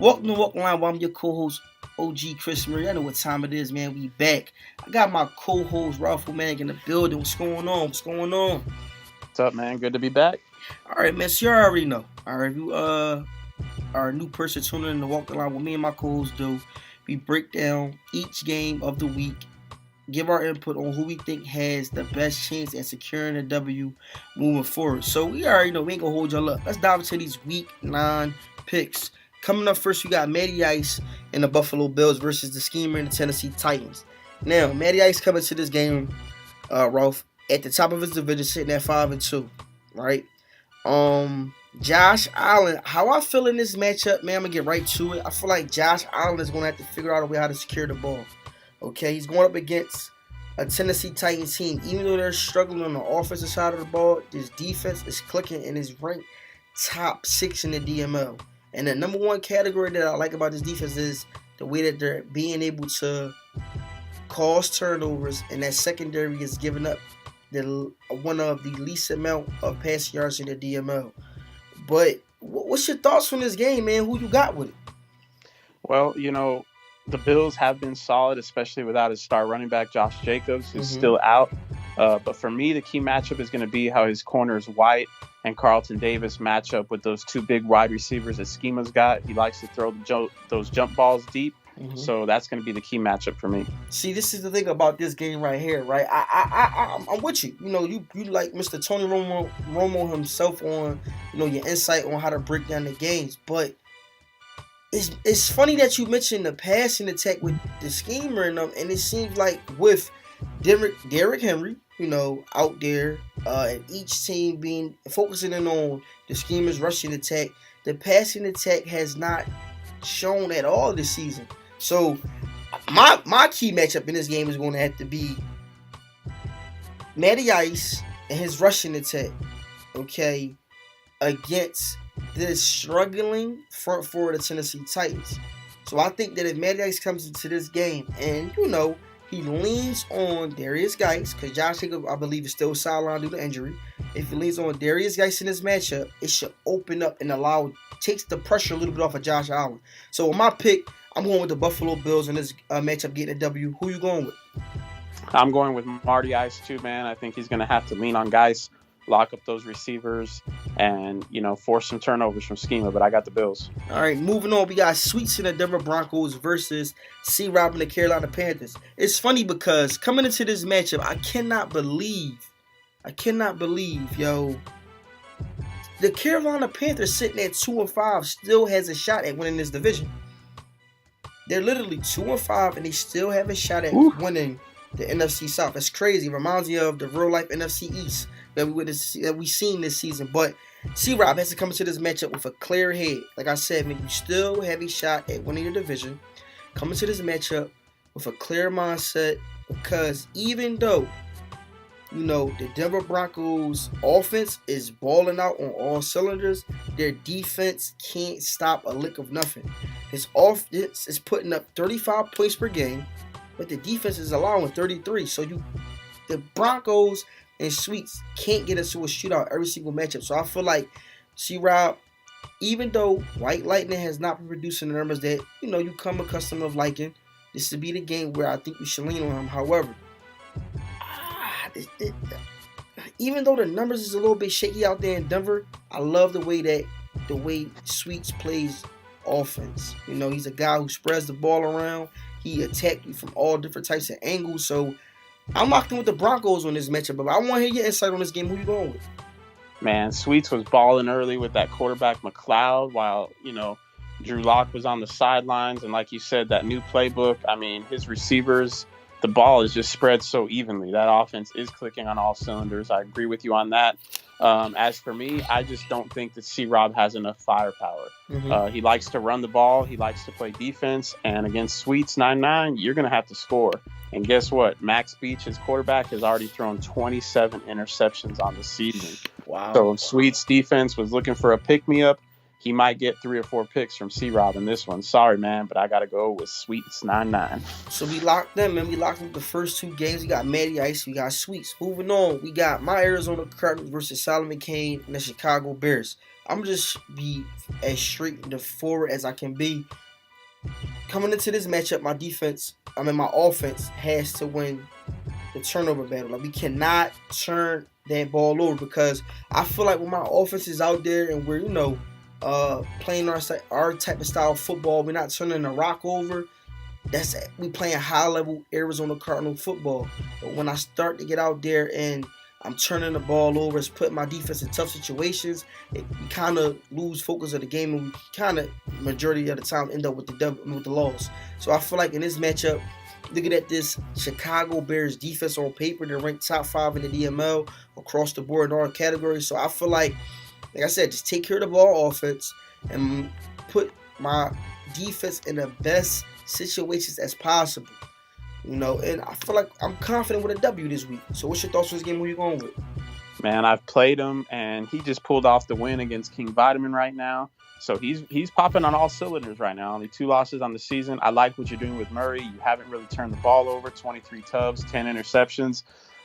Welcome to Walk Line. I'm your co-host OG Chris Murray. I know what time it is, man. We back. I got my co-host Ralph Mag in the building. What's going on? What's going on? What's up, man? Good to be back. All right, man. So you already know. All right, if you are a new person tuning in to Walk the Line, what me and my co-hosts do, we break down each game of the week, give our input on who we think has the best chance at securing a W moving forward. So we already know we ain't gonna hold y'all up. Let's dive into these week 9 picks. Coming up first, we got Matty Ice and the Buffalo Bills versus the Schemer and the Tennessee Titans. Now, Matty Ice coming to this game, Ralph, at the top of his division, sitting at 5-2, right? Josh Allen, how I feel in this matchup, man, I'm gonna get right to it. I feel like Josh Allen is gonna have to figure out a way how to secure the ball. Okay, he's going up against a Tennessee Titans team. Even though they're struggling on the offensive side of the ball, this defense is clicking and is ranked top 6 in the DML. And the number one category that I like about this defense is the way that they're being able to cause turnovers, and that secondary is giving up one of the least amount of pass yards in the DML. But what's your thoughts on this game, man? Who you got with it? Well, the Bills have been solid, especially without his star running back, Josh Jacobs, who's still out. But for me, the key matchup is going to be how his corners White and Carlton Davis match up with those two big wide receivers that Schema's got. He likes to throw those jump balls deep. So that's going to be the key matchup for me. See, this is the thing about this game right here, right? I'm with you. You like Mr. Tony Romo himself on, your insight on how to break down the games. But it's funny that you mentioned the passing attack with the Schemer and them, and it seems like with Derrick Henry, out there, and each team focusing in on the Schemer's rushing attack, the passing attack has not shown at all this season. So my key matchup in this game is going to have to be Matty Ice and his rushing attack, okay, against this struggling front four of the Tennessee Titans. So I think that if Matty Ice comes into this game and, he leans on Darius Geis, because Josh Jacobs, I believe, is still sidelined due to injury. If he leans on Darius Geis in this matchup, it should open up and takes the pressure a little bit off of Josh Allen. So with my pick, I'm going with the Buffalo Bills in this matchup getting a W. Who you going with? I'm going with Matty Ice too, man. I think he's going to have to lean on Geis, lock up those receivers, and, force some turnovers from Schema, but I got the Bills. All right, moving on. We got Sweets and the Denver Broncos versus C-Rob and the Carolina Panthers. It's funny because coming into this matchup, I cannot believe, the Carolina Panthers sitting at 2-5 still has a shot at winning this division. They're literally 2-5 and they still have a shot at winning the NFC South. It's crazy. It reminds me of the real life NFC East that we've seen this season. But C-Rob has to come into this matchup with a clear head. Like I said, man, you still have a shot at winning your division. Come into this matchup with a clear mindset, because even though, the Denver Broncos offense is balling out on all cylinders, their defense can't stop a lick of nothing. His offense is putting up 35 points per game, but the defense is allowing 33. So the Broncos and Sweets can't get into a shootout every single matchup. So I feel like C-Rob, even though White Lightning has not been producing the numbers that, you come accustomed of liking, this would be the game where I think we should lean on him. However, even though the numbers is a little bit shaky out there in Denver, I love the way Sweets plays offense. He's a guy who spreads the ball around. He attacks you from all different types of angles. So I'm locked in with the Broncos on this matchup, but I want to hear your insight on this game. Who you going with? Man, Sweets was balling early with that quarterback McLeod while, Drew Lock was on the sidelines. And like you said, that new playbook, his receivers, the ball is just spread so evenly. That offense is clicking on all cylinders. I agree with you on that. As for me, I just don't think that C-Rob has enough firepower. He likes to run the ball. He likes to play defense. And against Sweets 9-9, you're going to have to score. And guess what? Max Beach, his quarterback, has already thrown 27 interceptions on the season. Wow. So if Sweets defense was looking for a pick-me-up, he might get 3 or 4 picks from C-Rob in this one. Sorry, man, but I got to go with Sweets 9-9. So we locked them, man. We locked up the first 2 games. We got Matty Ice, we got Sweets. Moving on, we got my Arizona Cardinals versus Solomon Kane and the Chicago Bears. I'm just be as straight and forward as I can be. Coming into this matchup, my offense has to win the turnover battle. Like we cannot turn that ball over because I feel like when my offense is out there and we're playing our type of style of football, we're not turning the rock over. We playing high level Arizona Cardinal football. But when I start to get out there and I'm turning the ball over, it's putting my defense in tough situations, we kind of lose focus of the game, and we kind of majority of the time end up with the loss. So I feel like in this matchup, looking at this Chicago Bears defense on paper, they're ranked top 5 in the DML across the board in all categories. So I feel like I said, just take care of the ball offense and put my defense in the best situations as possible. And I feel like I'm confident with a W this week. So what's your thoughts on this game? Who are you going with? Man, I've played him, and he just pulled off the win against King Vitamin right now. So he's popping on all cylinders right now. Only 2 losses on the season. I like what you're doing with Murray. You haven't really turned the ball over. 23 tubs, 10 interceptions.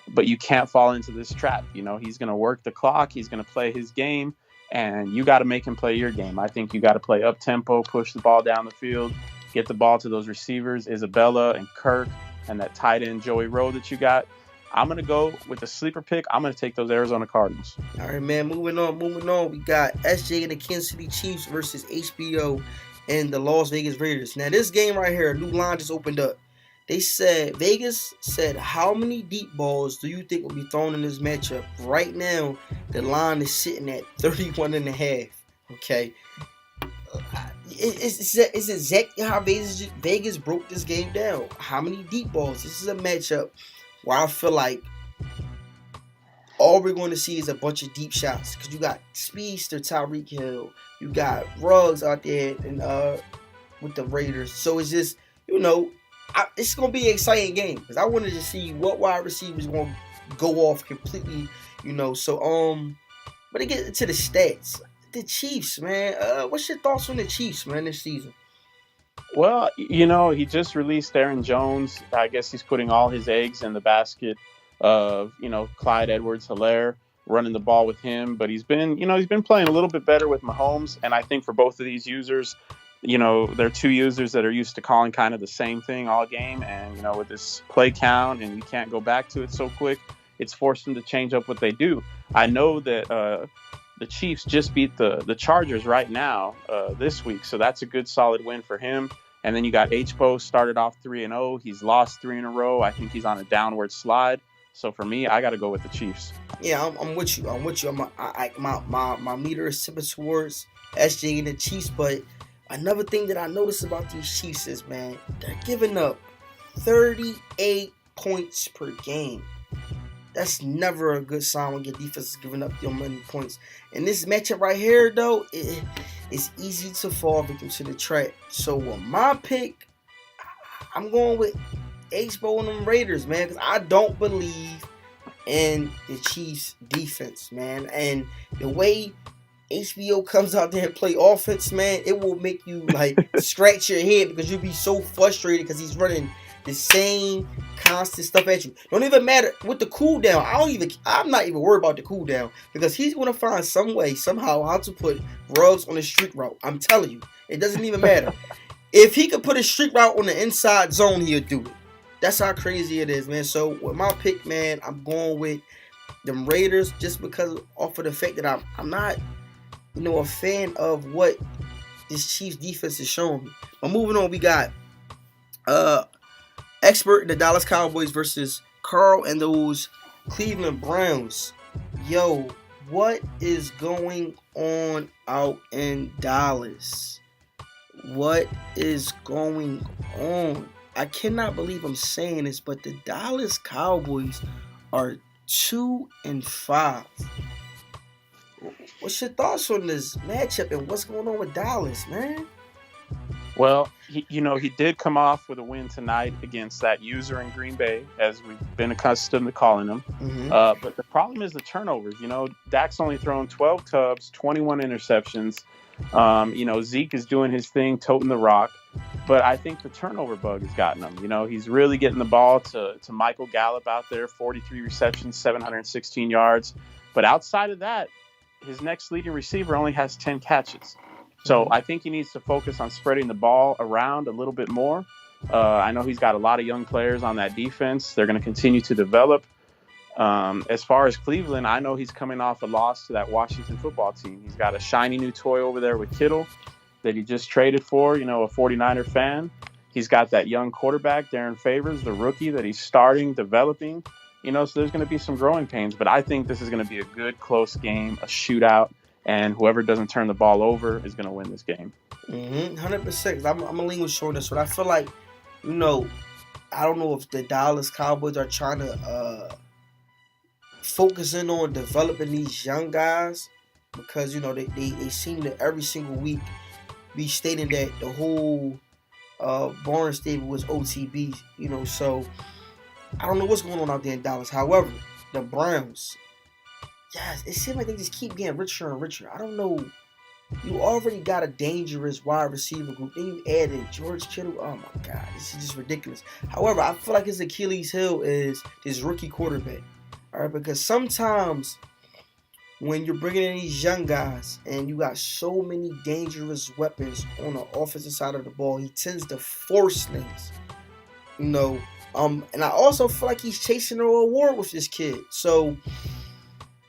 But you can't fall into this trap. He's going to work the clock. He's going to play his game. And you got to make him play your game. I think you got to play up-tempo, push the ball down the field, get the ball to those receivers, Isabella and Kirk, and that tight end Joey Rowe that you got. I'm going to go with the sleeper pick. I'm going to take those Arizona Cardinals. All right, man. Moving on. We got SJ and the Kansas City Chiefs versus HBO and the Las Vegas Raiders. Now, this game right here, a new line just opened up. Vegas said, how many deep balls do you think will be thrown in this matchup? Right now, the line is sitting at 31.5. Okay. It's exactly how Vegas broke this game down. How many deep balls? This is a matchup where I feel like all we're going to see is a bunch of deep shots. Because you got Speedster, Tyreek Hill. You got Ruggs out there and with the Raiders. So it's just, it's going to be an exciting game. Because I wanted to see what wide receivers going to go off completely. But to get to the stats, the Chiefs, man. What's your thoughts on the Chiefs, man, this season? Well, he just released Aaron Jones. I guess he's putting all his eggs in the basket of, Clyde Edwards-Helaire, running the ball with him. But he's been playing a little bit better with Mahomes. And I think for both of these users, they're 2 users that are used to calling kind of the same thing all game. And, with this play count and you can't go back to it so quick, it's forced them to change up what they do. I know that the Chiefs just beat the Chargers right now this week. So that's a good solid win for him. And then you got H-Bo started off 3-0. He's lost 3 in a row. I think he's on a downward slide. So for me, I got to go with the Chiefs. Yeah, I'm with you. My meter is tipping towards SJ and the Chiefs. But another thing that I noticed about these Chiefs is, man, they're giving up 38 points per game. That's never a good sign when your defense is giving up your many points. In this matchup right here, though, it's easy to fall victim to the trap. So with my pick, I'm going with H-Bo and them Raiders, man, because I don't believe in the Chiefs' defense, man. And the way HBO comes out there and play offense, man, it will make you scratch your head because you'll be so frustrated because he's running the same constant stuff at you. Don't even matter with the cooldown. I'm not even worried about the cooldown because he's going to find some way, somehow, how to put Ruggs on a street route. I'm telling you, it doesn't even matter. If he could put a street route on the inside zone, he'll do it. That's how crazy it is, man. So with my pick, man, I'm going with them Raiders just because off of the fact that I'm not, a fan of what this Chiefs defense is showing me. But moving on, we got Expert in the Dallas Cowboys versus Carl and those Cleveland Browns. Yo, what is going on out in Dallas? What is going on? I cannot believe I'm saying this, but the Dallas Cowboys are 2-5. What's your thoughts on this matchup and what's going on with Dallas, man? Well, he did come off with a win tonight against that user in Green Bay, as we've been accustomed to calling him. Mm-hmm. But the problem is the turnovers. Dak's only thrown 12 tubs, 21 interceptions. Zeke is doing his thing, toting the rock. But I think the turnover bug has gotten him. He's really getting the ball to Michael Gallup out there, 43 receptions, 716 yards. But outside of that, his next leading receiver only has 10 catches. So I think he needs to focus on spreading the ball around a little bit more. I know he's got a lot of young players on that defense. They're going to continue to develop. As far as Cleveland, I know he's coming off a loss to that Washington football team. He's got a shiny new toy over there with Kittle that he just traded for, a 49er fan. He's got that young quarterback, Darren Favors, the rookie that he's starting, developing. So there's going to be some growing pains. But I think this is going to be a good, close game, a shootout. And whoever doesn't turn the ball over is going to win this game. 100%. I'm going to lean with Sean this one. I feel like, I don't know if the Dallas Cowboys are trying to focus in on developing these young guys because, they seem to every single week be stating that the whole barn stable was OTB, so I don't know what's going on out there in Dallas. However, the Browns, yes, it seems like they just keep getting richer and richer. I don't know. You already got a dangerous wide receiver group. Then you added George Kittle. Oh, my God. This is just ridiculous. However, I feel like his Achilles heel is this rookie quarterback. All right, because sometimes when you're bringing in these young guys and you got so many dangerous weapons on the offensive side of the ball, he tends to force things. And I also feel like he's chasing a reward with this kid. So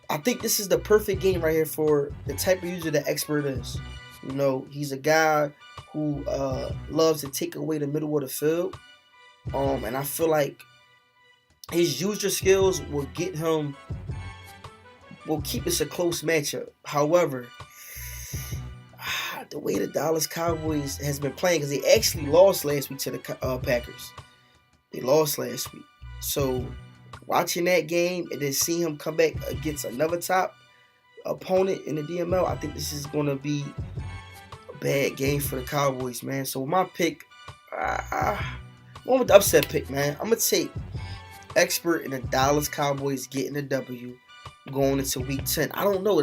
I think this is the perfect game right here for the type of user that Expert is. He's a guy who loves to take away the middle of the field. And I feel like his user skills will keep this a close matchup. However, the way the Dallas Cowboys has been playing, because they actually lost last week to the Packers. They lost last week. So watching that game and then seeing him come back against another top opponent in the DML, I think this is going to be a bad game for the Cowboys, man. So my pick, one with the upset pick, man. I'm going to take Expert in the Dallas Cowboys getting the W going into week 10. I don't know.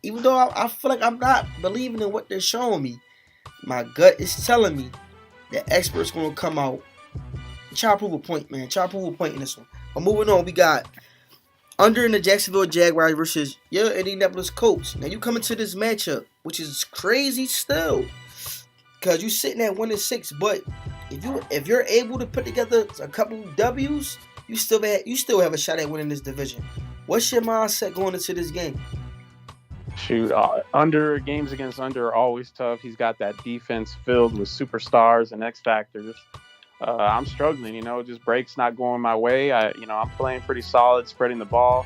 Even though I feel like I'm not believing in what they're showing me, my gut is telling me that Expert's going to come out. Try to prove a point, man. Try to prove a point in this one. But moving on, we got under in the Jacksonville Jaguars versus your Indianapolis Colts. Now you come into this matchup, which is crazy still, because you sitting at 1-6. But if you're able to put together a couple W's, you still have a shot at winning this division. What's your mindset going into this game? Shoot, games against under are always tough. He's got that defense filled with superstars and X factors. I'm struggling, just breaks not going my way. I'm playing pretty solid, spreading the ball.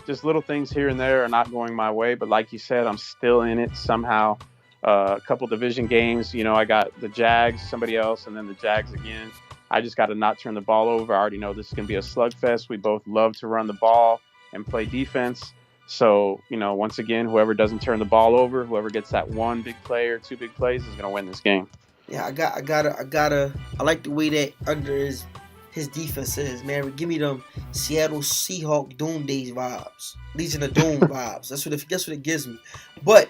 Just little things here and there are not going my way. But like you said, I'm still in it somehow. A couple division games, I got the Jags, somebody else, and then the Jags again. I just got to not turn the ball over. I already know this is going to be a slugfest. We both love to run the ball and play defense. So, once again, whoever doesn't turn the ball over, whoever gets that one big play or two big plays is going to win this game. Yeah, I like the way that under his defense is, man. Give me them Seattle Seahawks Doomsday vibes, Legion of Doom vibes. That's what it gives me. But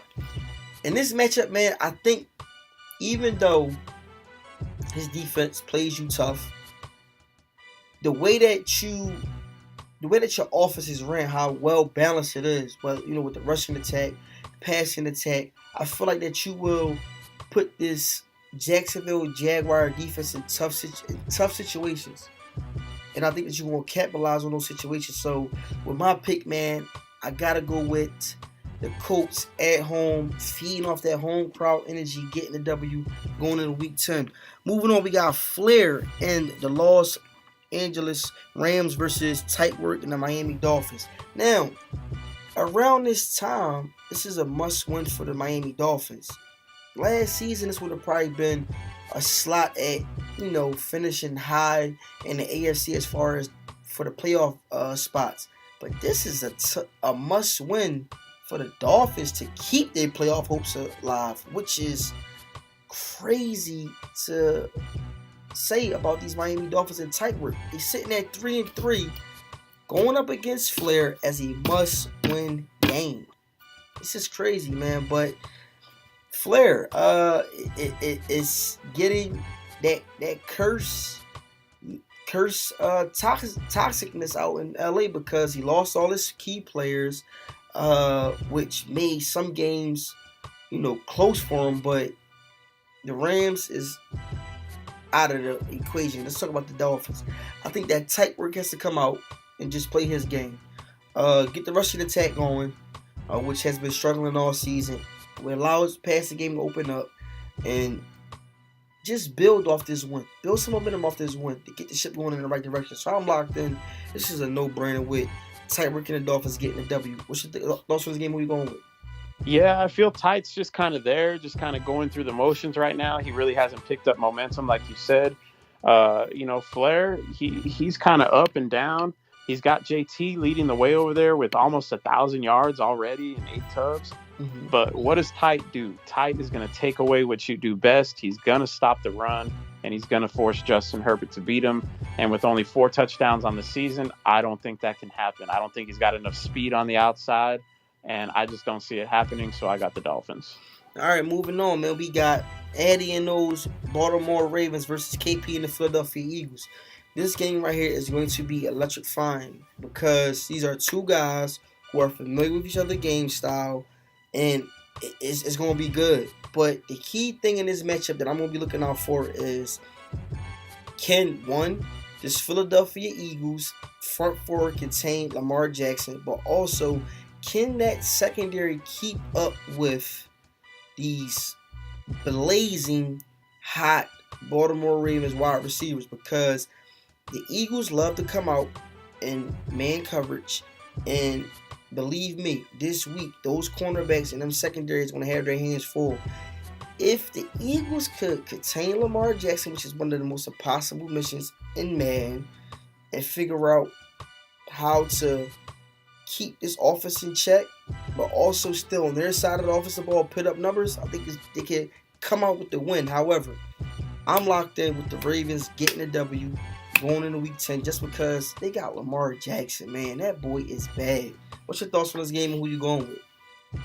in this matchup, man, I think even though his defense plays you tough, the way that your offense is ran, how well balanced it is, with the rushing attack, passing attack, I feel like that you will put this Jacksonville Jaguar defense in tough situations, and I think that you're going to capitalize on those situations. So with my pick, man, I gotta go with the Colts at home, feeding off that home crowd energy, getting the W going into week 10. Moving on, we got Flair and the Los Angeles Rams versus Tight Work and the Miami Dolphins. Now, around this time, this is a must-win for the Miami Dolphins. Last season, this would have probably been a slot at, finishing high in the AFC as far as for the playoff spots. But this is a must-win for the Dolphins to keep their playoff hopes alive, which is crazy to say about these Miami Dolphins in Tight Work. They're sitting at 3-3, going up against Flair as a must-win game. This is crazy, man. But Flair, it is getting that curse toxicness out in LA because he lost all his key players. which made some games, close for him. But the Rams is out of the equation. Let's talk about the Dolphins. I think that tight work has to come out and just play his game. Get the rushing attack going, which has been struggling all season. We allow his passing game to open up and just build off this win. Build some momentum off this win to get the ship going in the right direction. So I'm locked in. This is a no-brainer with tight work and the Dolphins getting a W. What's your thoughts on this game? Who you going with? Yeah, I feel Tight's just kind of there, just kind of going through the motions right now. He really hasn't picked up momentum, like you said. Flair, he's kind of up and down. He's got JT leading the way over there with almost 1,000 yards already and 8 tubs. Mm-hmm. But what does Tight do? Tight is going to take away what you do best. He's going to stop the run, and he's going to force Justin Herbert to beat him. And with only 4 touchdowns on the season, I don't think that can happen. I don't think he's got enough speed on the outside. And I just don't see it happening, so I got the Dolphins. All right, moving on, man. We got Addy and those Baltimore Ravens versus KP and the Philadelphia Eagles. This game right here is going to be electrifying because these are two guys who are familiar with each other's game style, and it's going to be good. But the key thing in this matchup that I'm going to be looking out for is, can this Philadelphia Eagles front four contain Lamar Jackson, but also can that secondary keep up with these blazing hot Baltimore Ravens wide receivers? Because the Eagles love to come out in man coverage, and believe me, this week those cornerbacks and them secondaries going to have their hands full. If the Eagles could contain Lamar Jackson, which is one of the most impossible missions in man, and figure out how to keep this offense in check, but also still on their side of the offensive ball put up numbers, I think they can come out with the win. However, I'm locked in with the Ravens getting a W going into Week 10 just because they got Lamar Jackson. Man, that boy is bad. What's your thoughts on this game and who you going with?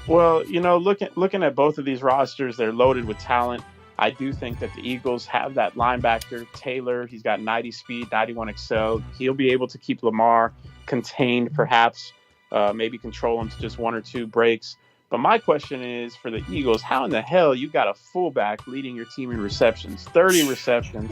Well, looking at both of these rosters, they're loaded with talent. I do think that the Eagles have that linebacker, Taylor. He's got 90 speed, 91 excel. He'll be able to keep Lamar contained, perhaps. Maybe control him to just 1 or 2 breaks. But my question is, for the Eagles, how in the hell you got a fullback leading your team in receptions? 30 receptions,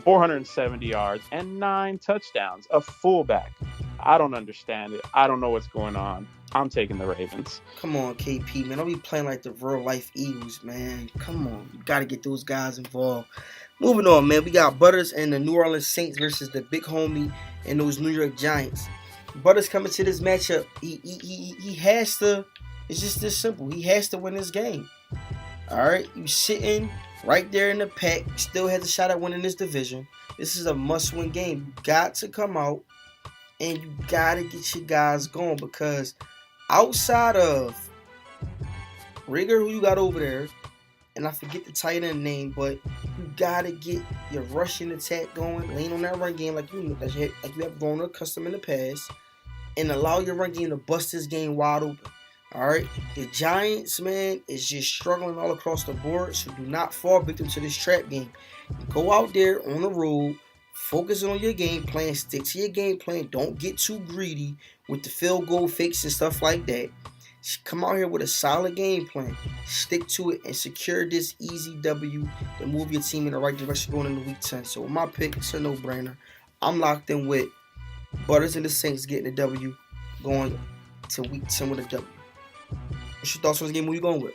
470 yards, and 9 touchdowns. A fullback. I don't understand it. I don't know what's going on. I'm taking the Ravens. Come on, KP, man. Don't be playing like the real-life Eagles, man. Come on. You got to get those guys involved. Moving on, man. We got Butters and the New Orleans Saints versus the big homie and those New York Giants. Butters coming to this matchup, he has to. It's just this simple. He has to win this game. All right, you sitting right there in the pack, still has a shot at winning this division. This is a must-win game. You got to come out and you got to get your guys going, because outside of Rigger, who you got over there, and I forget the tight end name, but you got to get your rushing attack going, lean on that run game like you have grown accustomed in the past, and allow your run game to bust this game wide open. All right, the Giants, man, is just struggling all across the board, so do not fall victim to this trap game. Go out there on the road, focus on your game plan, stick to your game plan. Don't get too greedy with the field goal fakes and stuff like that. Come out here with a solid game plan, stick to it, and secure this easy W to move your team in the right direction going into Week 10. So with my pick, it's a no-brainer. I'm locked in with Butters and the Saints getting a W going to Week 10 with a W. What's your thoughts on this game? Who you going with?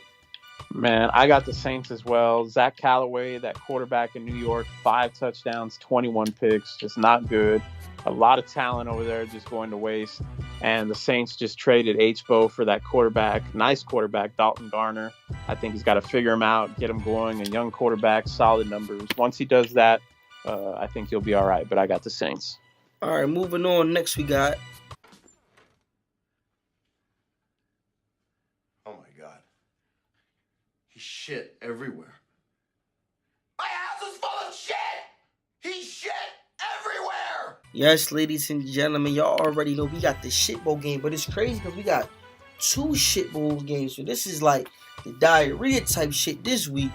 Man, I got the Saints as well. Zach Callaway, that quarterback in New York, 5 touchdowns, 21 picks, just not good. A lot of talent over there just going to waste. And the Saints just traded H-Bo for that quarterback, nice quarterback, Dalton Garner. I think he's got to figure him out, get him going, a young quarterback, solid numbers. Once he does that, I think he'll be all right. But I got the Saints. All right, moving on. Next we got... He's shit everywhere. My house is full of shit! He's shit everywhere! Yes, ladies and gentlemen, y'all already know we got the shit bowl game, but it's crazy because we got 2 shit bowl games. So this is like the diarrhea type shit this week.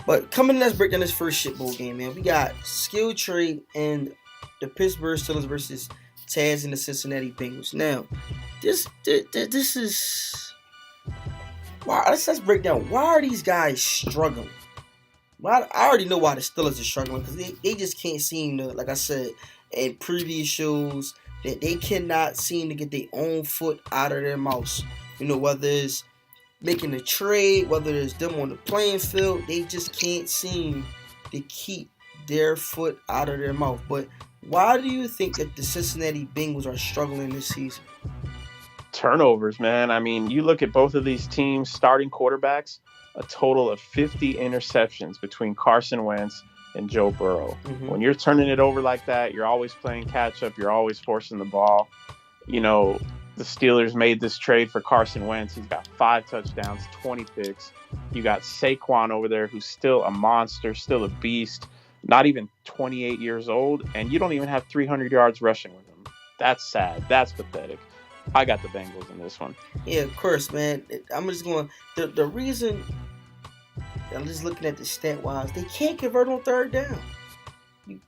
But coming, let's break down this first shit bowl game, man. We got Skill Trade and the Pittsburgh Steelers versus Taz and the Cincinnati Bengals. Now, This is why. Let's break down. Why are these guys struggling? Why, I already know why the Steelers are struggling because they just can't seem to, like I said in previous shows, that they cannot seem to get their own foot out of their mouth. Whether it's making a trade, whether it's them on the playing field, they just can't seem to keep their foot out of their mouth. But why do you think that the Cincinnati Bengals are struggling this season? Turnovers, man. I mean, you look at both of these teams' starting quarterbacks, a total of 50 interceptions between Carson Wentz and Joe Burrow. Mm-hmm. When you're turning it over like that, you're always playing catch up. You're always forcing the ball. The Steelers made this trade for Carson Wentz. He's got 5 touchdowns, 20 picks. You got Saquon over there, who's still a monster, still a beast, not even 28 years old, and you don't even have 300 yards rushing with him. That's sad. That's pathetic. I got the Bengals in this one. Yeah, of course, man. I'm just going. The reason I'm just looking at the stat wise, they can't convert on third down.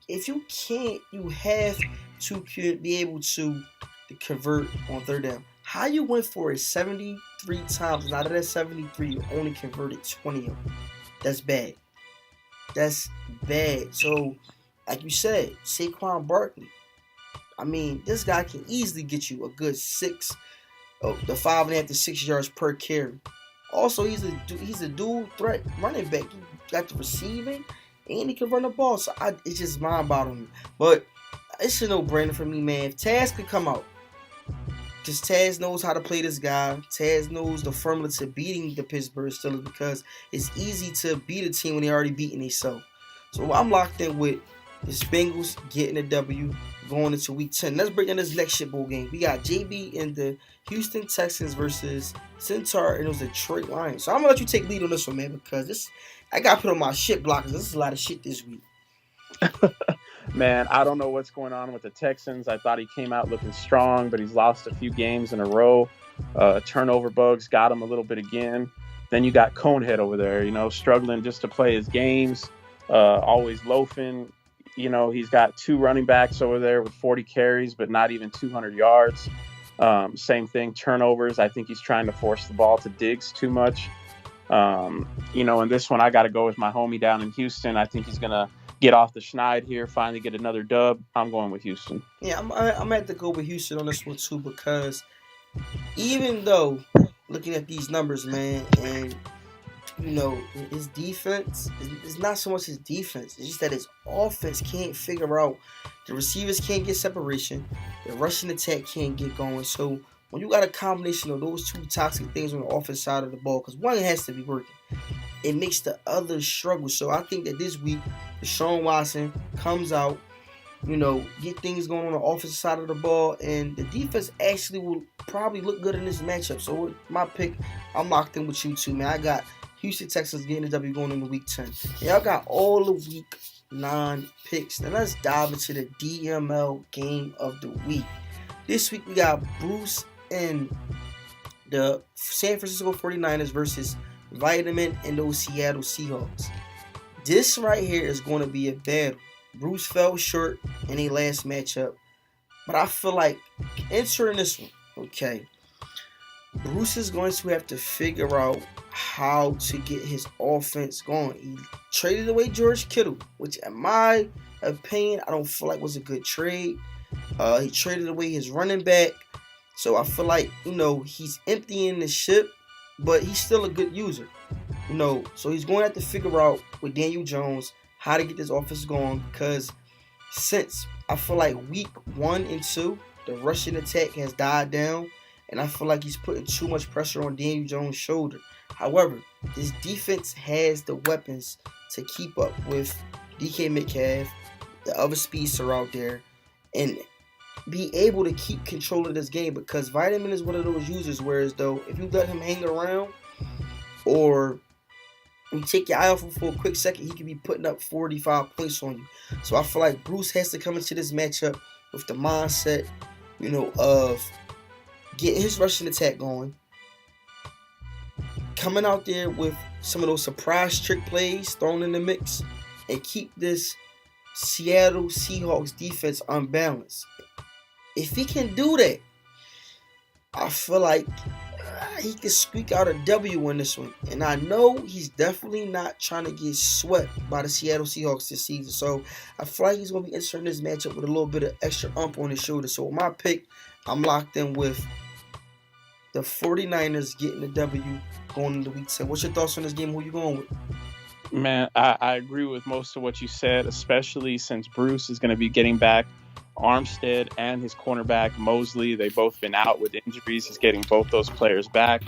If you can't, you have to be able to convert on third down. How you went for it 73 times, and out of that 73, you only converted 20 of them. That's bad. That's bad. So, like you said, Saquon Barkley. I mean, this guy can easily get you a good the 5.5 to 6 yards per carry. Also, he's a dual threat running back. He got the receiving, and he can run the ball. So it's just mind-boggling. But it's a no-brainer for me, man. If Taz could come out, because Taz knows how to play this guy. Taz knows the formula to beating the Pittsburgh Steelers, because it's easy to beat a team when they're already beating themselves. So I'm locked in with the Bengals getting a W going into Week 10. Let's break down this next shit bowl game. We got JB and the Houston Texans versus Centaur and those Detroit Lions. So I'm going to let you take lead on this one, man, because I got to put on my shit blockers. This is a lot of shit this week. Man, I don't know what's going on with the Texans. I thought he came out looking strong, but he's lost a few games in a row. Turnover bugs got him a little bit again. Then you got Conehead over there, struggling just to play his games, always loafing. He's got 2 running backs over there with 40 carries, but not even 200 yards. Same thing, turnovers. I think he's trying to force the ball to Diggs too much. In this one, I got to go with my homie down in Houston. I think he's going to get off the schneid here, finally get another dub. I'm going with Houston. Yeah, I'm going to have to go with Houston on this one too, because even though looking at these numbers, man, and his defense, it's not so much his defense. It's just that his offense can't figure out. The receivers can't get separation. The rushing attack can't get going. So when you got a combination of those 2 toxic things on the offense side of the ball, because one has to be working, it makes the other struggle. So I think that this week, Deshaun Watson comes out, get things going on the offensive side of the ball, and the defense actually will probably look good in this matchup. So my pick, I'm locked in with you too, man. I got Houston Texans getting the W going into Week 10. Y'all got all the Week 9 picks. Now let's dive into the DML game of the week. This week we got Bruce and the San Francisco 49ers versus Vitamin and those Seattle Seahawks. This right here is going to be a battle. Bruce fell short in a last matchup, but I feel like entering this one, okay, Bruce is going to have to figure out how to get his offense going. He traded away George Kittle, which in my opinion, I don't feel like was a good trade. He traded away his running back. So I feel like, he's emptying the ship, but he's still a good user. So he's going to have to figure out with Daniel Jones how to get this offense going, because since I feel like week 1 and 2, the rushing attack has died down, and I feel like he's putting too much pressure on Daniel Jones' shoulder. However, his defense has the weapons to keep up with DK Metcalf, the other speedster out there, and be able to keep control of this game, because Vitamin is one of those users, whereas though if you let him hang around or you take your eye off him for a quick second, he could be putting up 45 points on you. So I feel like Bruce has to come into this matchup with the mindset, of getting his rushing attack going, coming out there with some of those surprise trick plays thrown in the mix, and keep this Seattle Seahawks defense unbalanced. If he can do that, I feel like he could squeak out a W in this one. And I know he's definitely not trying to get swept by the Seattle Seahawks this season. So I feel like he's going to be entering this matchup with a little bit of extra ump on his shoulder. So with my pick, I'm locked in with the 49ers getting the W going into week 10. What's your thoughts on this game? Who you going with? Man, I agree with most of what you said, especially since Bruce is going to be getting back Armstead and his cornerback Mosley. They've both been out with injuries. He's getting both those players back.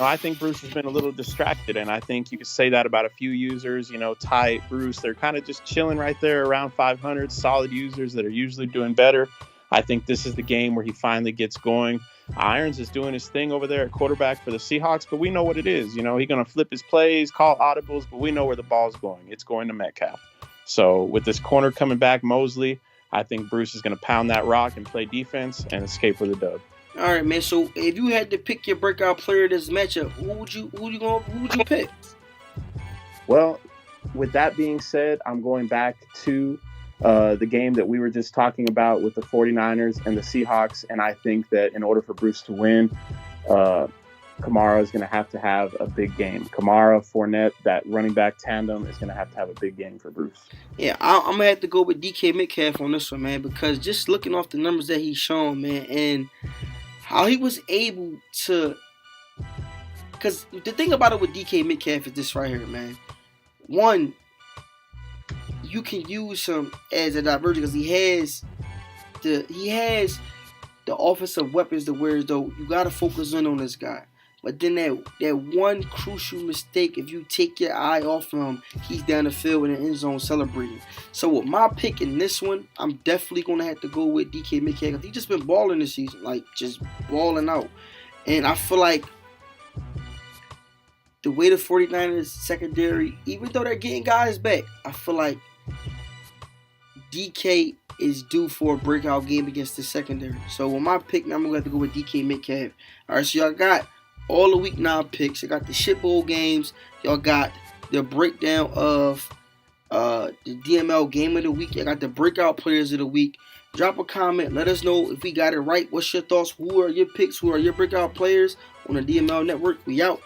I think Bruce has been a little distracted, and I think you could say that about a few users. Ty, Bruce, they're kind of just chilling right there around 500, solid users that are usually doing better. I think this is the game where he finally gets going. Irons is doing his thing over there at quarterback for the Seahawks, but we know what it is. He's going to flip his plays, call audibles, but we know where the ball's going. It's going to Metcalf. So with this corner coming back, Mosley, I think Bruce is going to pound that rock and play defense and escape with a dub. All right, man. So if you had to pick your breakout player of this matchup, who would you pick? Well, with that being said, I'm going back to the game that we were just talking about with the 49ers and the Seahawks, and I think that in order for Bruce to win, Kamara is going to have a big game. Kamara, Fournette, that running back tandem is going to have a big game for Bruce. Yeah, I'm going to have to go with DK Metcalf on this one, man, because just looking off the numbers that he's shown, man, and how he was able to... Because the thing about it with DK Metcalf is this right here, man. One, you can use him as a diversion because he has the offensive weapons to where though you got to focus in on this guy. But then that one crucial mistake, if you take your eye off of him, he's down the field in the end zone celebrating. So with my pick in this one, I'm definitely going to have to go with DK Metcalf because he's just been balling this season, like just balling out. And I feel like the way the 49ers secondary, even though they're getting guys back, I feel like DK is due for a breakout game against the secondary. So with my pick, now I'm going to have to go with DK Metcalf. All right, so y'all got all the week 9 picks. You got the shit bowl games. Y'all got the breakdown of the DML game of the week. Y'all got the breakout players of the week. Drop a comment. Let us know if we got it right. What's your thoughts? Who are your picks? Who are your breakout players on the DML network? We out.